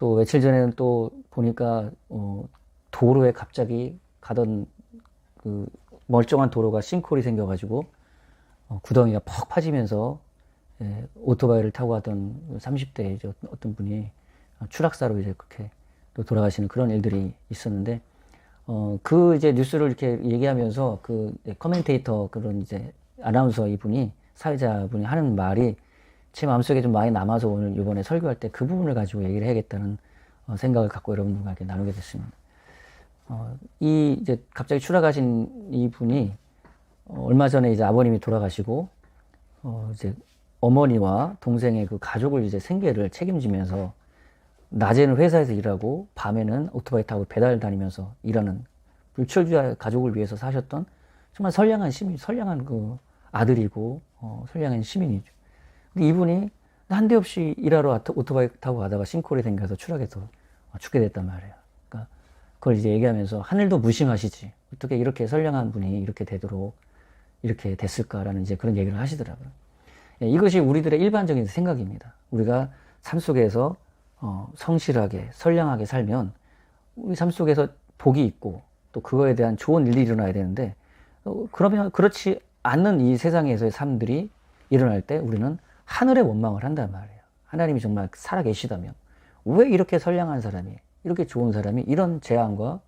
또 며칠 전에는 또 보니까 도로에 갑자기 가던 그 멀쩡한 도로가 싱크홀이 생겨가지고 구덩이가 퍽 파지면서 오토바이를 타고 가던 30대 이제 어떤 분이 추락사로 이제 그렇게 또 돌아가시는 그런 일들이 있었는데, 그 이제 뉴스를 이렇게 얘기하면서 그 커멘테이터 그런 이제 아나운서 이분이, 사회자분이 하는 말이 제 마음속에 좀 많이 남아서 오늘 이번에 설교할 때 그 부분을 가지고 얘기를 해야겠다는 생각을 갖고 여러분들과 이렇게 나누게 됐습니다. 이 이제 갑자기 추락하신 이분이 얼마 전에 이제 아버님이 돌아가시고 이제 어머니와 동생의 그 가족을 이제 생계를 책임지면서 낮에는 회사에서 일하고 밤에는 오토바이 타고 배달 다니면서 일하는 불철주야 가족을 위해서 사셨던 정말 선량한 시민, 선량한 그 아들이고 선량한 시민이죠. 근데 이분이 난데없이 일하러 오토바이 타고 가다가 싱크홀이 생겨서 추락해서 죽게 됐단 말이에요. 그러니까 그걸 이제 얘기하면서 하늘도 무심하시지, 어떻게 이렇게 선량한 분이 이렇게 되도록 이렇게 됐을까라는 이제 그런 얘기를 하시더라고요. 이것이 우리들의 일반적인 생각입니다. 우리가 삶 속에서 성실하게 선량하게 살면 우리 삶 속에서 복이 있고 또 그거에 대한 좋은 일이 일어나야 되는데, 그러면 그렇지 않는 이 세상에서의 삶들이 일어날 때 우리는 하늘의 원망을 한단 말이에요. 하나님이 정말 살아계시다면 왜 이렇게 선량한 사람이, 이렇게 좋은 사람이 이런 재앙과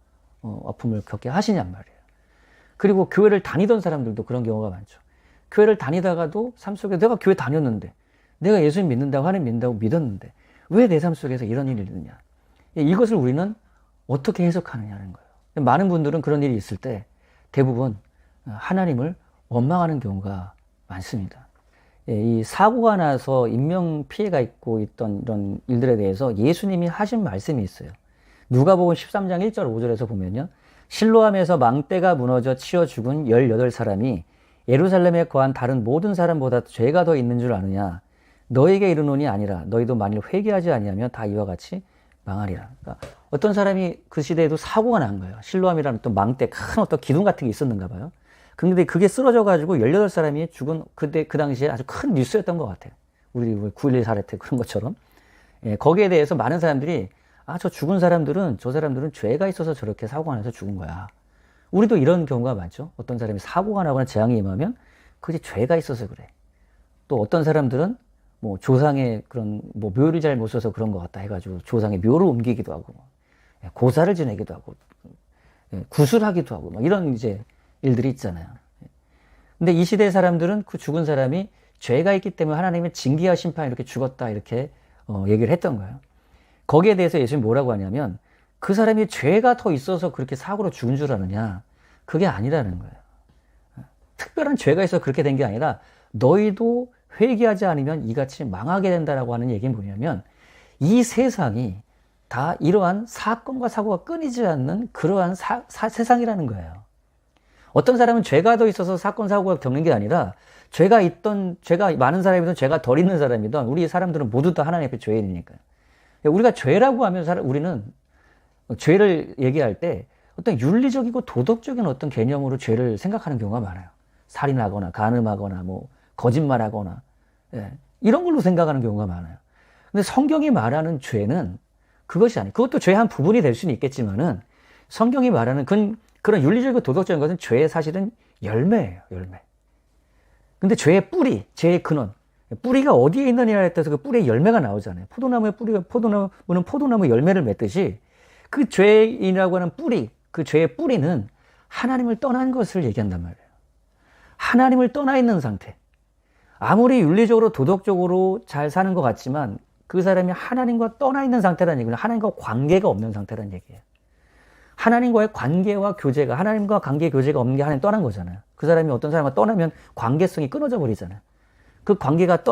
아픔을 겪게 하시냔 말이에요. 그리고 교회를 다니던 사람들도 그런 경우가 많죠. 교회를 다니다가도 삶 속에 내가 교회 다녔는데, 내가 예수님 믿는다고, 하나님 믿는다고 믿었는데 왜 내 삶 속에서 이런 일이 있느냐, 이것을 우리는 어떻게 해석하느냐는 거예요. 많은 분들은 그런 일이 있을 때 대부분 하나님을 원망하는 경우가 많습니다. 이 사고가 나서 인명 피해가 있고 있던 이런 일들에 대해서 예수님이 하신 말씀이 있어요. 누가복음 13장 1절 5절에서 보면요, 실로암에서 망대가 무너져 치여 죽은 18사람이 예루살렘에 거한 다른 모든 사람보다 죄가 더 있는 줄 아느냐, 너에게 이르노니 아니라 너희도 만일 회개하지 아니하면 다 이와 같이 망하리라. 그러니까 어떤 사람이 그 시대에도 사고가 난 거예요. 실로암이라는 어떤 망대, 큰 어떤 기둥 같은 게 있었는가 봐요. 근데 그게 쓰러져 가지고 18사람이 죽은, 그때 그 당시에 아주 큰 뉴스였던 것 같아요. 우리 9.11 사례 때 그런 것처럼. 거기에 대해서 많은 사람들이 저 죽은 사람들은, 저 사람들은 죄가 있어서 저렇게 사고가 나서 죽은 거야. 우리도 이런 경우가 많죠. 어떤 사람이 사고가 나거나 재앙이 임하면 그게 죄가 있어서 그래. 또 어떤 사람들은 뭐 조상의 그런 뭐 묘를 잘 못 써서 그런 것 같다 해가지고 조상의 묘를 옮기기도 하고, 고사를 지내기도 하고, 구술하기도 하고, 이런 이제 일들이 있잖아요. 근데 이 시대의 사람들은 그 죽은 사람이 죄가 있기 때문에 하나님의 징계와 심판, 이렇게 죽었다, 이렇게 얘기를 했던 거예요. 거기에 대해서 예수님이 뭐라고 하냐면, 그 사람이 죄가 더 있어서 그렇게 사고로 죽은 줄 아느냐, 그게 아니라는 거예요. 특별한 죄가 있어서 그렇게 된 게 아니라 너희도 회개하지 않으면 이같이 망하게 된다라고 하는 얘기는 뭐냐면, 이 세상이 다 이러한 사건과 사고가 끊이지 않는 그러한 세상이라는 거예요. 어떤 사람은 죄가 더 있어서 사건 사고가 겪는 게 아니라, 죄가 많은 사람이든 죄가 덜 있는 사람이든 우리 사람들은 모두 다 하나님 앞에 죄인이니까요. 우리가 죄라고 하면 우리는 죄를 얘기할 때 어떤 윤리적이고 도덕적인 어떤 개념으로 죄를 생각하는 경우가 많아요. 살인하거나 간음하거나 뭐 거짓말하거나, 이런 걸로 생각하는 경우가 많아요. 근데 성경이 말하는 죄는 그것이 아니에요. 그것도 죄의 한 부분이 될 수는 있겠지만은, 성경이 말하는 그런 윤리적이고 도덕적인 것은 죄의 사실은 열매예요, 열매. 근데 죄의 뿌리, 죄의 근원, 뿌리가 어디에 있느냐에 따라서 그 뿌리에 열매가 나오잖아요. 포도나무는 포도나무 열매를 맺듯이 그 죄인이라고 하는 뿌리, 그 죄의 뿌리는 하나님을 떠난 것을 얘기한단 말이에요. 하나님을 떠나 있는 상태. 아무리 윤리적으로 도덕적으로 잘 사는 것 같지만 그 사람이 하나님과 떠나 있는 상태라는 얘기는 하나님과 관계가 없는 상태라는 얘기예요. 하나님과의 관계와 교제가, 하나님과 관계 교제가 없는 게 하나님 떠난 거잖아요. 그 사람이 어떤 사람과 떠나면 관계성이 끊어져 버리잖아요. 그 관계가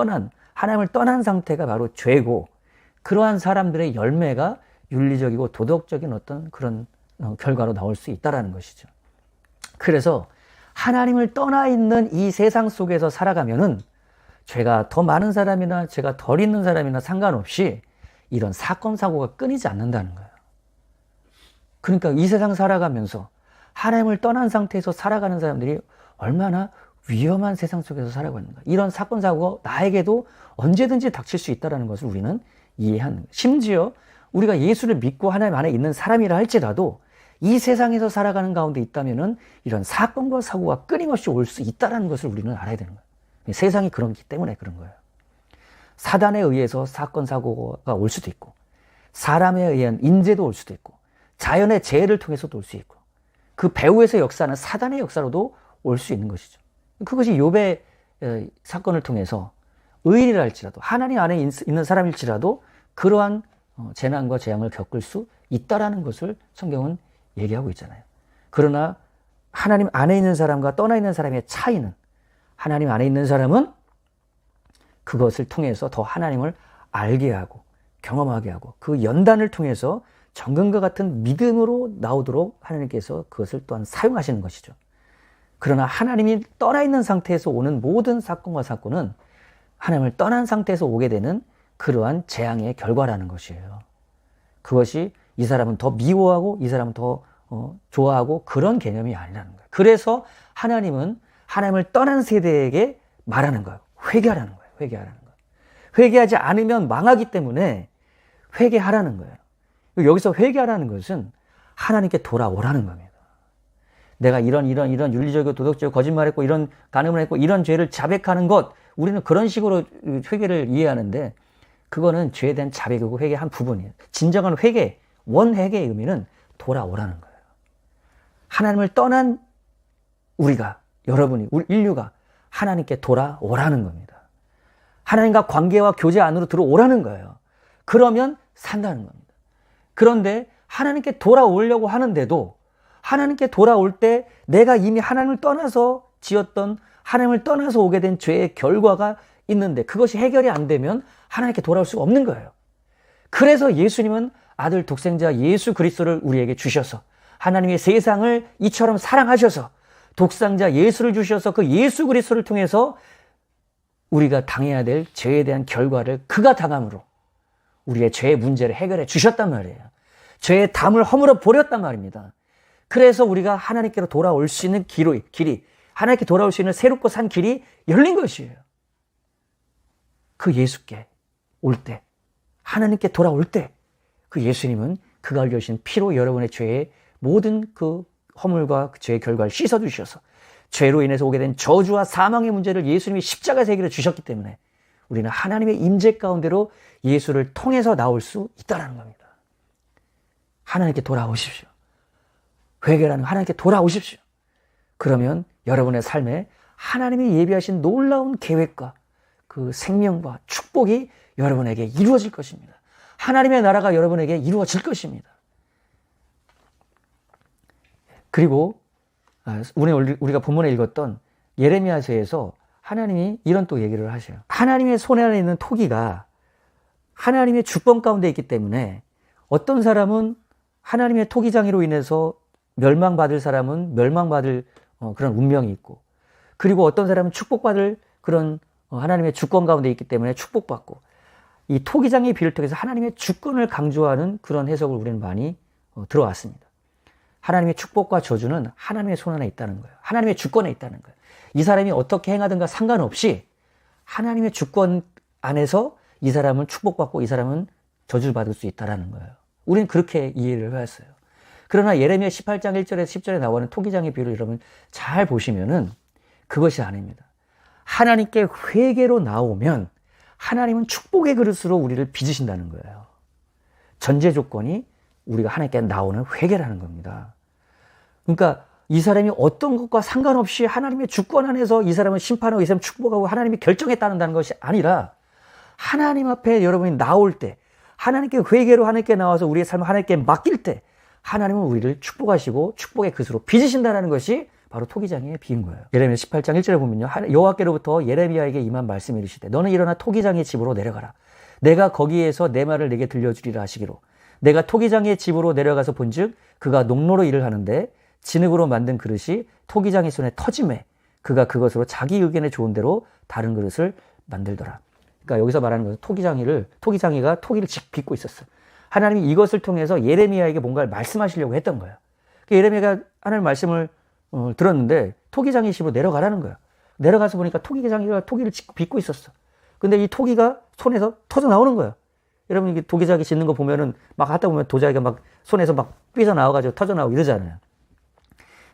하나님을 떠난 상태가 바로 죄고, 그러한 사람들의 열매가 윤리적이고 도덕적인 어떤 그런 결과로 나올 수 있다는 것이죠. 그래서 하나님을 떠나 있는 이 세상 속에서 살아가면은 죄가 더 많은 사람이나 죄가 덜 있는 사람이나 상관없이 이런 사건, 사고가 끊이지 않는다는 거예요. 그러니까 이 세상 살아가면서 하나님을 떠난 상태에서 살아가는 사람들이 얼마나 위험한 세상 속에서 살아가고 있는가. 이런 사건, 사고가 나에게도 언제든지 닥칠 수 있다는 것을 우리는 이해하는 거예요. 심지어 우리가 예수를 믿고 하나님 안에 있는 사람이라 할지라도 이 세상에서 살아가는 가운데 있다면은 이런 사건과 사고가 끊임없이 올 수 있다는 것을 우리는 알아야 되는 거예요. 세상이 그렇기 때문에 그런 거예요. 사단에 의해서 사건, 사고가 올 수도 있고, 사람에 의한 인재도 올 수도 있고, 자연의 재해를 통해서도 올 수 있고, 그 배후에서 역사는 사단의 역사로도 올 수 있는 것이죠. 그것이 욥의 사건을 통해서 의인이라 할지라도, 하나님 안에 있는 사람일지라도 그러한 재난과 재앙을 겪을 수 있다라는 것을 성경은 얘기하고 있잖아요. 그러나 하나님 안에 있는 사람과 떠나 있는 사람의 차이는, 하나님 안에 있는 사람은 그것을 통해서 더 하나님을 알게 하고 경험하게 하고 그 연단을 통해서 정금과 같은 믿음으로 나오도록 하나님께서 그것을 또한 사용하시는 것이죠. 그러나 하나님이 떠나 있는 상태에서 오는 모든 사건과 사건은 하나님을 떠난 상태에서 오게 되는 그러한 재앙의 결과라는 것이에요. 그것이 이 사람은 더 미워하고 이 사람은 더 좋아하고 그런 개념이 아니라는 거예요. 그래서 하나님은 하나님을 떠난 세대에게 말하는 거예요. 회개하라는 거예요. 회개하라는 거예요. 회개하지 않으면 망하기 때문에 회개하라는 거예요. 여기서 회개하라는 것은 하나님께 돌아오라는 겁니다. 내가 이런 윤리적이고 도덕적이고 거짓말했고 이런 간음을 했고 이런 죄를 자백하는 것, 우리는 그런 식으로 회개를 이해하는데 그거는 죄에 대한 자백이고 회개의 한 부분이에요. 진정한 회개, 원회개의 의미는 돌아오라는 거예요. 하나님을 떠난 우리가, 여러분이, 우리 인류가 하나님께 돌아오라는 겁니다. 하나님과 관계와 교제 안으로 들어오라는 거예요. 그러면 산다는 겁니다. 그런데 하나님께 돌아오려고 하는데도 하나님께 돌아올 때 내가 이미 하나님을 떠나서 지었던, 하나님을 떠나서 오게 된 죄의 결과가 있는데 그것이 해결이 안 되면 하나님께 돌아올 수가 없는 거예요. 그래서 예수님은 아들 독생자 예수 그리스도를 우리에게 주셔서 하나님의 세상을 이처럼 사랑하셔서 독생자 예수를 주셔서 그 예수 그리스도를 통해서 우리가 당해야 될 죄에 대한 결과를 그가 당함으로 우리의 죄의 문제를 해결해 주셨단 말이에요. 죄의 담을 허물어 버렸단 말입니다. 그래서 우리가 하나님께로 돌아올 수 있는 길이, 하나님께 돌아올 수 있는 새롭고 산 길이 열린 것이에요. 그 예수께 올 때, 하나님께 돌아올 때, 그 예수님은 그가 흘려주신 피로 여러분의 죄의 모든 그 허물과 그 죄의 결과를 씻어주셔서 죄로 인해서 오게 된 저주와 사망의 문제를 예수님이 십자가에서 해결해 주셨기 때문에 우리는 하나님의 임재 가운데로 예수를 통해서 나올 수 있다는 겁니다. 하나님께 돌아오십시오. 회개라는 하나님께 돌아오십시오. 그러면 여러분의 삶에 하나님이 예비하신 놀라운 계획과 그 생명과 축복이 여러분에게 이루어질 것입니다. 하나님의 나라가 여러분에게 이루어질 것입니다. 그리고 우리가 본문에 읽었던 예레미야서에서 하나님이 이런 또 얘기를 하셔요. 하나님의 손 안에 있는 토기가 하나님의 주권 가운데 있기 때문에 어떤 사람은 하나님의 토기장애로 인해서 멸망받을 사람은 멸망받을 그런 운명이 있고, 그리고 어떤 사람은 축복받을 그런 하나님의 주권 가운데 있기 때문에 축복받고, 이 토기장의 비를 통해서 하나님의 주권을 강조하는 그런 해석을 우리는 많이 들어왔습니다. 하나님의 축복과 저주는 하나님의 손 안에 있다는 거예요. 하나님의 주권에 있다는 거예요. 이 사람이 어떻게 행하든가 상관없이 하나님의 주권 안에서 이 사람은 축복받고 이 사람은 저주를 받을 수 있다는 거예요. 우리는 그렇게 이해를 해왔어요. 그러나 예레미야 18장 1절에서 10절에 나오는 토기장의 비유를 여러분 잘 보시면은 그것이 아닙니다. 하나님께 회개로 나오면 하나님은 축복의 그릇으로 우리를 빚으신다는 거예요. 전제 조건이 우리가 하나님께 나오는 회개라는 겁니다. 그러니까 이 사람이 어떤 것과 상관없이 하나님의 주권 안에서 이 사람은 심판하고 이 사람은 축복하고 하나님이 결정했다는 것이 아니라 하나님 앞에 여러분이 나올 때, 하나님께 회개로 하나님께 나와서 우리의 삶을 하나님께 맡길 때 하나님은 우리를 축복하시고 축복의 그릇으로 빚으신다는 것이 바로 토기장의 비유인 거예요. 예레미야 18장 1절에 보면요, 여호와께로부터 예레미야에게 임한 말씀이 이르시되 너는 일어나 토기장의 집으로 내려가라. 내가 거기에서 내 말을 내게 들려주리라 하시기로 내가 토기장의 집으로 내려가서 본즉 그가 농로로 일을 하는데 진흙으로 만든 그릇이 토기장의 손에 터짐에 그가 그것으로 자기 의견에 좋은 대로 다른 그릇을 만들더라. 그러니까 여기서 말하는 것은 토기장이가 토기를 빚고 있었어요. 하나님이 이것을 통해서 예레미야에게 뭔가를 말씀하시려고 했던 거예요. 예레미야가 하나님 말씀을 들었는데 토기장의 집으로 내려가라는 거예요. 내려가서 보니까 토기장이가 토기를 빚고 있었어. 근데 이 토기가 손에서 터져 나오는 거예요. 여러분 이게 도기자기 짓는 거 보면은 막 하다 보면 도자기가 막 손에서 막 삐져나와가지고 터져나오고 이러잖아요.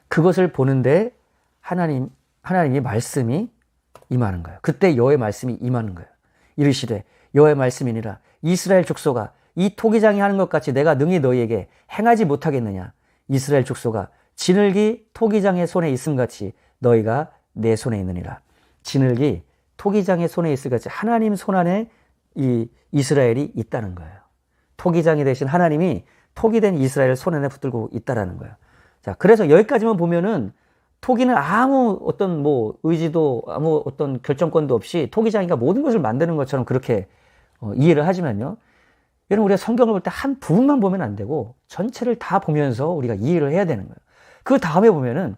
그것을 보는데 하나님이 말씀이 임하는 거예요. 그때 여호와의 말씀이 임하는 거예요. 이르시되 여호와의 말씀이니라 이스라엘 족속아 이 토기장이 하는 것 같이 내가 능히 너희에게 행하지 못하겠느냐. 이스라엘 족속아 진흙이 토기장의 손에 있음같이 너희가 내 손에 있느니라. 진흙이 토기장의 손에 있을같이 하나님 손안에 이 이스라엘이 있다는 거예요. 토기장이 되신 하나님이 토기된 이스라엘을 손안에 붙들고 있다라는 거예요. 자, 그래서 여기까지만 보면은 토기는 아무 어떤 뭐 의지도 아무 어떤 결정권도 없이 토기장이가 모든 것을 만드는 것처럼 그렇게 이해를 하지만요. 여러분 우리가 성경을 볼 때 한 부분만 보면 안 되고 전체를 다 보면서 우리가 이해를 해야 되는 거예요. 그 다음에 보면은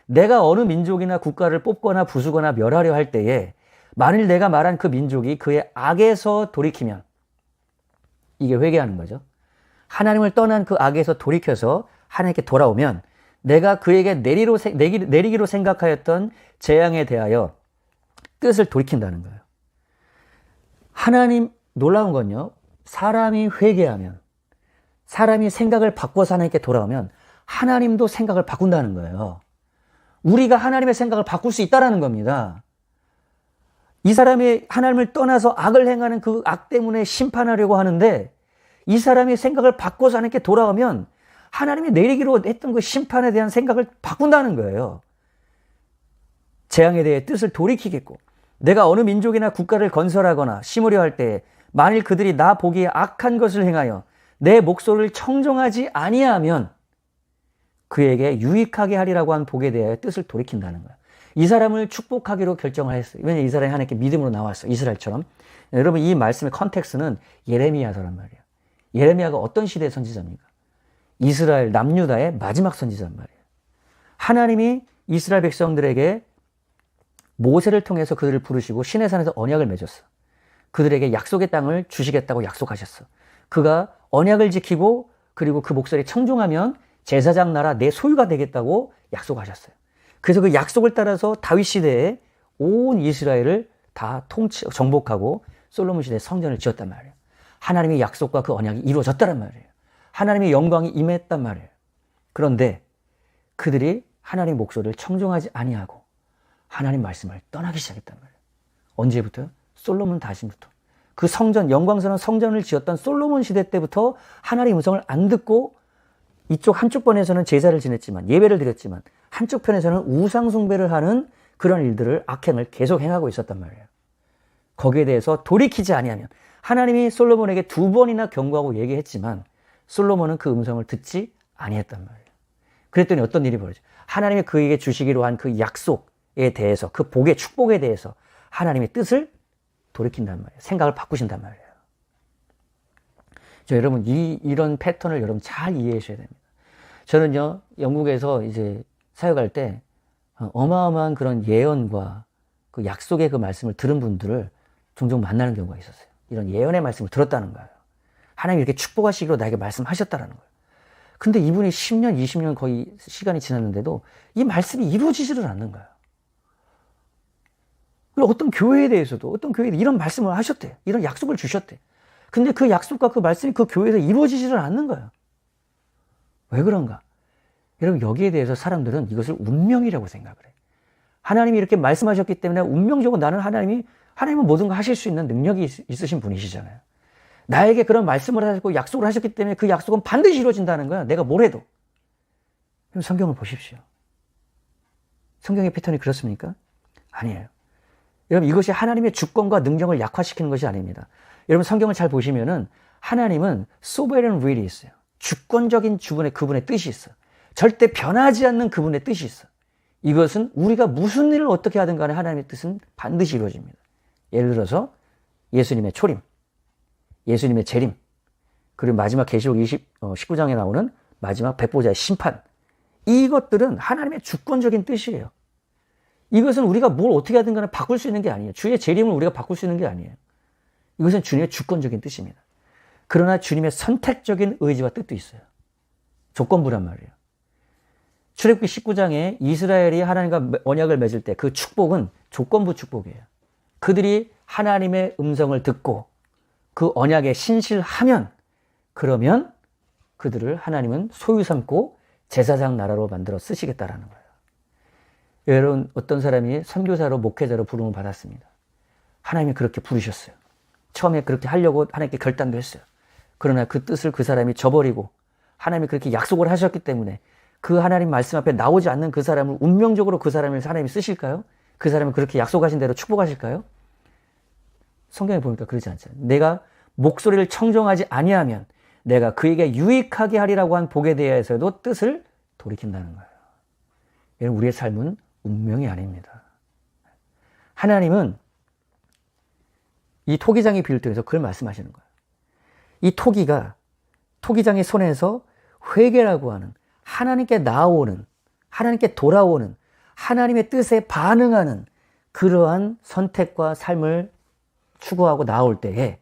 내가 어느 민족이나 국가를 뽑거나 부수거나 멸하려 할 때에 만일 내가 말한 그 민족이 그의 악에서 돌이키면 이게 회개하는 거죠. 하나님을 떠난 그 악에서 돌이켜서 하나님께 돌아오면 내가 그에게 내리기로 생각하였던 재앙에 대하여 뜻을 돌이킨다는 거예요. 하나님 놀라운 건요. 사람이 회개하면 사람이 생각을 바꿔서 하나님께 돌아오면 하나님도 생각을 바꾼다는 거예요. 우리가 하나님의 생각을 바꿀 수 있다는 겁니다. 이 사람이 하나님을 떠나서 악을 행하는 그 악 때문에 심판하려고 하는데 이 사람이 생각을 바꿔서 하나님께 돌아오면 하나님이 내리기로 했던 그 심판에 대한 생각을 바꾼다는 거예요. 재앙에 대해 뜻을 돌이키겠고 내가 어느 민족이나 국가를 건설하거나 심으려 할 때에 만일 그들이 나 보기에 악한 것을 행하여 내 목소리를 청종하지 아니하면 그에게 유익하게 하리라고 한 복에 대하여 뜻을 돌이킨다는 거예요. 이 사람을 축복하기로 결정을 했어요. 왜냐하면 이 사람이 하나님께 믿음으로 나왔어요. 이스라엘처럼. 여러분 이 말씀의 컨텍스트는 예레미야서란 말이에요. 예레미야가 어떤 시대의 선지자입니까? 이스라엘 남유다의 마지막 선지자란 말이에요. 하나님이 이스라엘 백성들에게 모세를 통해서 그들을 부르시고 시내산에서 언약을 맺었어. 그들에게 약속의 땅을 주시겠다고 약속하셨어. 그가 언약을 지키고 그리고 그 목소리에 청종하면 제사장 나라 내 소유가 되겠다고 약속하셨어요. 그래서 그 약속을 따라서 다윗 시대에 온 이스라엘을 다 정복하고 솔로몬 시대에 성전을 지었단 말이에요. 하나님의 약속과 그 언약이 이루어졌다는 말이에요. 하나님의 영광이 임했단 말이에요. 그런데 그들이 하나님의 목소리를 청종하지 아니하고 하나님 말씀을 떠나기 시작했단 말이에요. 언제부터요? 솔로몬 다신부터. 그 성전, 영광스러운 성전을 지었던 솔로몬 시대 때부터 하나님의 음성을 안 듣고 이쪽 한쪽 편에서는 제사를 지냈지만 예배를 드렸지만 한쪽 편에서는 우상 숭배를 하는 그런 일들을 악행을 계속 행하고 있었단 말이에요. 거기에 대해서 돌이키지 아니하면 하나님이 솔로몬에게 2번이나 경고하고 얘기했지만 솔로몬은 그 음성을 듣지 아니했단 말이에요. 그랬더니 어떤 일이 벌어져? 하나님이 그에게 주시기로 한 그 약속에 대해서 그 복의 축복에 대해서 하나님의 뜻을 돌이킨단 말이에요. 생각을 바꾸신단 말이에요. 여러분 이런 패턴을 여러분 잘 이해하셔야 됩니다. 저는요 영국에서 이제 사역할 때 어마어마한 그런 예언과 그 약속의 그 말씀을 들은 분들을 종종 만나는 경우가 있었어요. 이런 예언의 말씀을 들었다는 거예요. 하나님이 이렇게 축복하시기로 나에게 말씀하셨다는 거예요. 근데 이분이 10년, 20년 거의 시간이 지났는데도 이 말씀이 이루어지지를 않는 거예요. 그리고 어떤 교회에 대해서도 어떤 교회에 이런 말씀을 하셨대. 이런 약속을 주셨대. 근데 그 약속과 그 말씀이 그 교회에서 이루어지지를 않는 거예요. 왜 그런가? 여러분 여기에 대해서 사람들은 이것을 운명이라고 생각을 해요. 하나님이 이렇게 말씀하셨기 때문에 운명적으로 하나님은 모든 걸 하실 수 있는 능력이 있으신 분이시잖아요. 나에게 그런 말씀을 하셨고 약속을 하셨기 때문에 그 약속은 반드시 이루어진다는 거야. 내가 뭘 해도. 그럼 성경을 보십시오. 성경의 패턴이 그렇습니까? 아니에요. 여러분 이것이 하나님의 주권과 능력을 약화시키는 것이 아닙니다. 여러분 성경을 잘 보시면은 하나님은 sovereign will이 있어요. 주권적인 그분의 뜻이 있어요. 절대 변하지 않는 그분의 뜻이 있어요. 이것은 우리가 무슨 일을 어떻게 하든 간에 하나님의 뜻은 반드시 이루어집니다. 예를 들어서 예수님의 초림, 예수님의 재림, 그리고 마지막 계시록 19장에 나오는 마지막 백보자의 심판. 이것들은 하나님의 주권적인 뜻이에요. 이것은 우리가 뭘 어떻게 하든 간에 바꿀 수 있는 게 아니에요. 주의 재림을 우리가 바꿀 수 있는 게 아니에요. 이것은 주님의 주권적인 뜻입니다. 그러나 주님의 선택적인 의지와 뜻도 있어요. 조건부란 말이에요. 출애굽기 19장에 이스라엘이 하나님과 언약을 맺을 때 그 축복은 조건부 축복이에요. 그들이 하나님의 음성을 듣고 그 언약에 신실하면, 그러면 그들을 하나님은 소유 삼고 제사장 나라로 만들어 쓰시겠다라는 거예요. 여러분, 어떤 사람이 선교사로 목회자로 부름을 받았습니다. 하나님이 그렇게 부르셨어요. 처음에 그렇게 하려고 하나님께 결단도 했어요. 그러나 그 뜻을 그 사람이 저버리고 하나님이 그렇게 약속을 하셨기 때문에 그 하나님 말씀 앞에 나오지 않는 그 사람을 운명적으로 그 사람을 하나님이 쓰실까요? 그 사람을 그렇게 약속하신 대로 축복하실까요? 성경에 보니까 그러지 않잖아요. 내가 목소리를 청정하지 아니하면 내가 그에게 유익하게 하리라고 한 복에 대해서도 뜻을 돌이킨다는 거예요. 여러분, 우리의 삶은 운명이 아닙니다. 하나님은 이 토기장의 비유를 통해서 그걸 말씀하시는 거예요. 이 토기가 토기장의 손에서 회개라고 하는 하나님께 나아오는, 하나님께 돌아오는, 하나님의 뜻에 반응하는 그러한 선택과 삶을 추구하고 나올 때에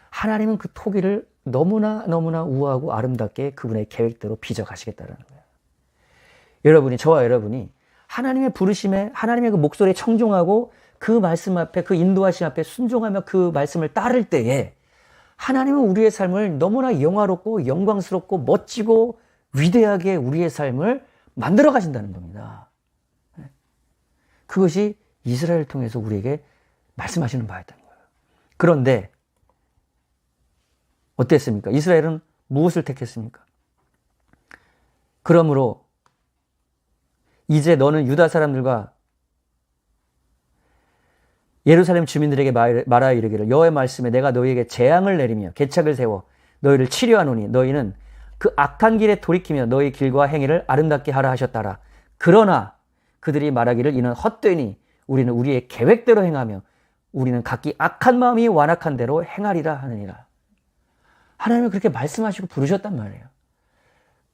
하나님은 그 토기를 너무나 우아하고 아름답게 그분의 계획대로 빚어가시겠다는 거예요. 여러분이, 저와 여러분이 하나님의 부르심에, 하나님의 그 목소리에 청종하고 그 말씀 앞에, 그 인도하심 앞에 순종하며 그 말씀을 따를 때에 하나님은 우리의 삶을 너무나 영화롭고 영광스럽고 멋지고 위대하게 우리의 삶을 만들어 가신다는 겁니다. 그것이 이스라엘을 통해서 우리에게 말씀하시는 바였다는 거예요. 그런데 어땠습니까? 이스라엘은 무엇을 택했습니까? 그러므로 이제 너는 유다 사람들과 예루살렘 주민들에게 말하여 이르기를 여호와의 말씀에 내가 너희에게 재앙을 내리며 계책을 세워 너희를 치료하노니 너희는 그 악한 길에 돌이키며 너희 길과 행위를 아름답게 하라 하셨다라. 그러나 그들이 말하기를 이는 헛되니 우리는 우리의 계획대로 행하며 우리는 각기 악한 마음이 완악한 대로 행하리라 하느니라. 하나님은 그렇게 말씀하시고 부르셨단 말이에요.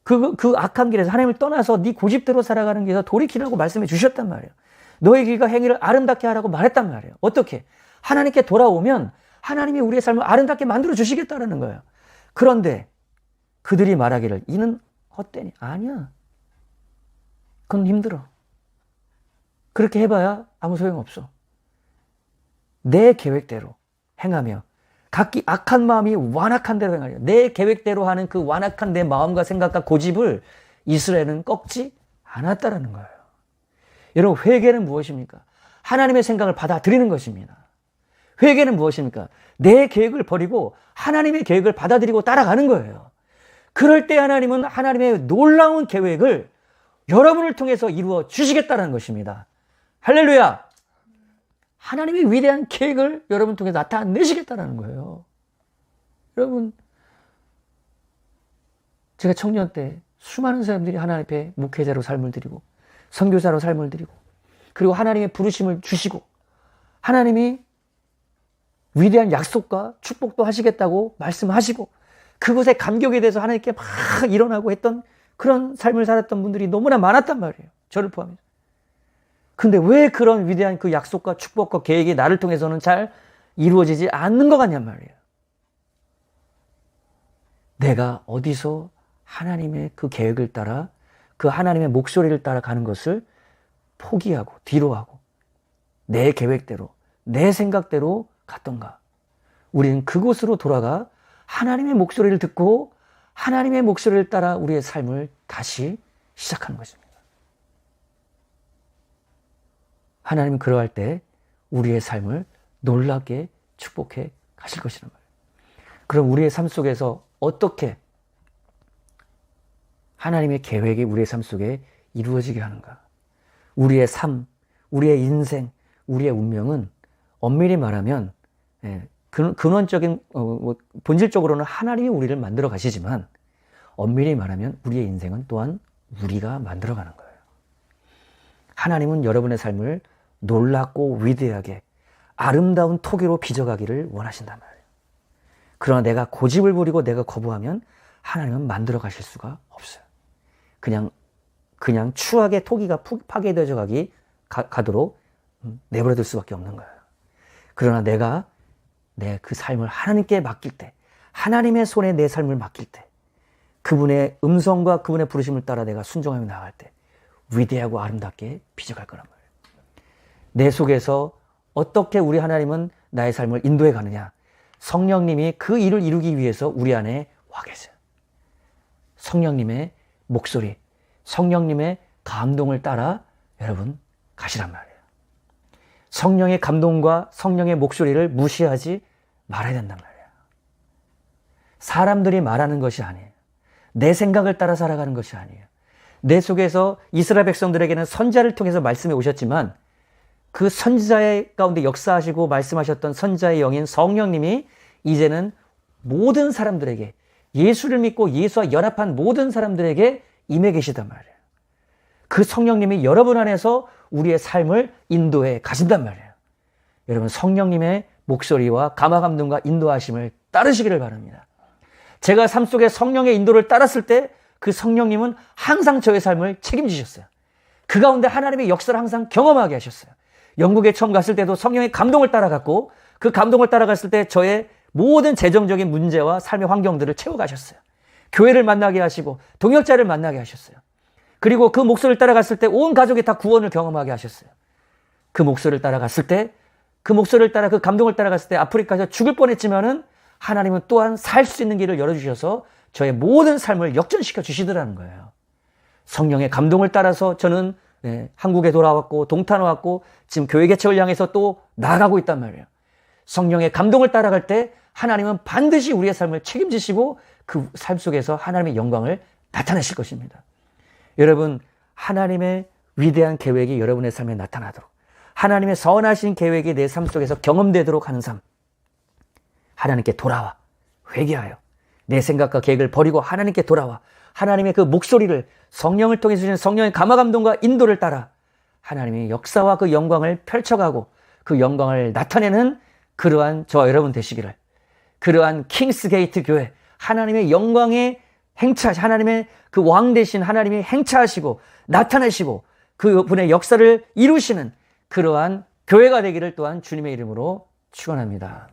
그 악한 길에서 하나님을 떠나서 네 고집대로 살아가는 길에서 돌이키라고 말씀해 주셨단 말이에요. 너의 길과 행위를 아름답게 하라고 말했단 말이에요. 어떻게? 하나님께 돌아오면 하나님이 우리의 삶을 아름답게 만들어 주시겠다는 거예요. 그런데 그들이 말하기를 이는 헛되니. 아니야. 그건 힘들어. 그렇게 해봐야 아무 소용없어. 내 계획대로 행하며 각기 악한 마음이 완악한 대로 행하려. 내 계획대로 하는 그 완악한 내 마음과 생각과 고집을 이스라엘은 꺾지 않았다라는 거예요. 여러분, 회개는 무엇입니까? 하나님의 생각을 받아들이는 것입니다. 회개는 무엇입니까? 내 계획을 버리고 하나님의 계획을 받아들이고 따라가는 거예요. 그럴 때 하나님은 하나님의 놀라운 계획을 여러분을 통해서 이루어 주시겠다는 것입니다. 할렐루야! 하나님의 위대한 계획을 여러분 통해서 나타내시겠다는 거예요. 여러분, 제가 청년 때 수많은 사람들이 하나님 앞에 목회자로 삶을 드리고 선교사로 삶을 드리고 그리고 하나님의 부르심을 주시고 하나님이 위대한 약속과 축복도 하시겠다고 말씀하시고 그것에 감격에 대해서 하나님께 막 일어나고 했던 그런 삶을 살았던 분들이 너무나 많았단 말이에요. 저를 포함해서. 근데 왜 그런 위대한 그 약속과 축복과 계획이 나를 통해서는 잘 이루어지지 않는 것 같냔 말이에요. 내가 어디서 하나님의 그 계획을 따라 그 하나님의 목소리를 따라 가는 것을 포기하고 뒤로 하고 내 계획대로 내 생각대로 갔던가. 우리는 그곳으로 돌아가 하나님의 목소리를 듣고 하나님의 목소리를 따라 우리의 삶을 다시 시작하는 것입니다. 하나님은 그러할 때 우리의 삶을 놀랍게 축복해 가실 것이란 말이에요. 그럼 우리의 삶 속에서 어떻게 하나님의 계획이 우리의 삶 속에 이루어지게 하는가? 우리의 삶, 우리의 인생, 우리의 운명은 엄밀히 말하면 근원적인 본질적으로는 하나님이 우리를 만들어 가시지만 엄밀히 말하면 우리의 인생은 또한 우리가 만들어가는 거예요. 하나님은 여러분의 삶을 놀랍고 위대하게 아름다운 토기로 빚어가기를 원하신단 말이에요. 그러나 내가 고집을 부리고 내가 거부하면 하나님은 만들어 가실 수가 없어요. 그냥 추악의 토기가 파괴되어 가도록 내버려둘 수밖에 없는 거예요. 그러나 내가 내 그 삶을 하나님께 맡길 때, 하나님의 손에 내 삶을 맡길 때, 그분의 음성과 그분의 부르심을 따라 내가 순종하며 나아갈 때 위대하고 아름답게 빚어갈 거란 말이에요. 내 속에서 어떻게 우리 하나님은 나의 삶을 인도해 가느냐? 성령님이 그 일을 이루기 위해서 우리 안에 와 계세요. 성령님의 목소리, 성령님의 감동을 따라 여러분 가시란 말이에요. 성령의 감동과 성령의 목소리를 무시하지 말아야 된단 말이에요. 사람들이 말하는 것이 아니에요. 내 생각을 따라 살아가는 것이 아니에요. 내 속에서 이스라엘 백성들에게는 선지자를 통해서 말씀해 오셨지만 그 선지자의 가운데 역사하시고 말씀하셨던 선지자의 영인 성령님이 이제는 모든 사람들에게, 예수를 믿고 예수와 연합한 모든 사람들에게 임해 계시단 말이에요. 그 성령님이 여러분 안에서 우리의 삶을 인도해 가신단 말이에요. 여러분, 성령님의 목소리와 감화 감동과 인도하심을 따르시기를 바랍니다. 제가 삶 속에 성령의 인도를 따랐을 때 그 성령님은 항상 저의 삶을 책임지셨어요. 그 가운데 하나님의 역사를 항상 경험하게 하셨어요. 영국에 처음 갔을 때도 성령의 감동을 따라갔고, 그 감동을 따라갔을 때 저의 모든 재정적인 문제와 삶의 환경들을 채워가셨어요. 교회를 만나게 하시고 동역자를 만나게 하셨어요. 그리고 그 목소리를 따라갔을 때 온 가족이 다 구원을 경험하게 하셨어요. 그 목소리를 따라갔을 때, 그 목소리를 따라 그 감동을 따라갔을 때 아프리카에서 죽을 뻔했지만은 하나님은 또한 살 수 있는 길을 열어주셔서 저의 모든 삶을 역전시켜 주시더라는 거예요. 성령의 감동을 따라서 저는 한국에 돌아왔고 동탄 왔고 지금 교회 개척을 향해서 또 나아가고 있단 말이에요. 성령의 감동을 따라갈 때 하나님은 반드시 우리의 삶을 책임지시고 그 삶 속에서 하나님의 영광을 나타내실 것입니다. 여러분, 하나님의 위대한 계획이 여러분의 삶에 나타나도록, 하나님의 선하신 계획이 내 삶 속에서 경험되도록 하는 삶, 하나님께 돌아와 회개하여 내 생각과 계획을 버리고 하나님께 돌아와 하나님의 그 목소리를, 성령을 통해 주시는 성령의 감화 감동과 인도를 따라 하나님의 역사와 그 영광을 펼쳐가고 그 영광을 나타내는 그러한 저와 여러분 되시기를, 그러한 킹스게이트 교회, 하나님의 영광의 하나님의 그 왕 되신 하나님이 행차하시고 나타내시고 그분의 역사를 이루시는 그러한 교회가 되기를 또한 주님의 이름으로 축원합니다.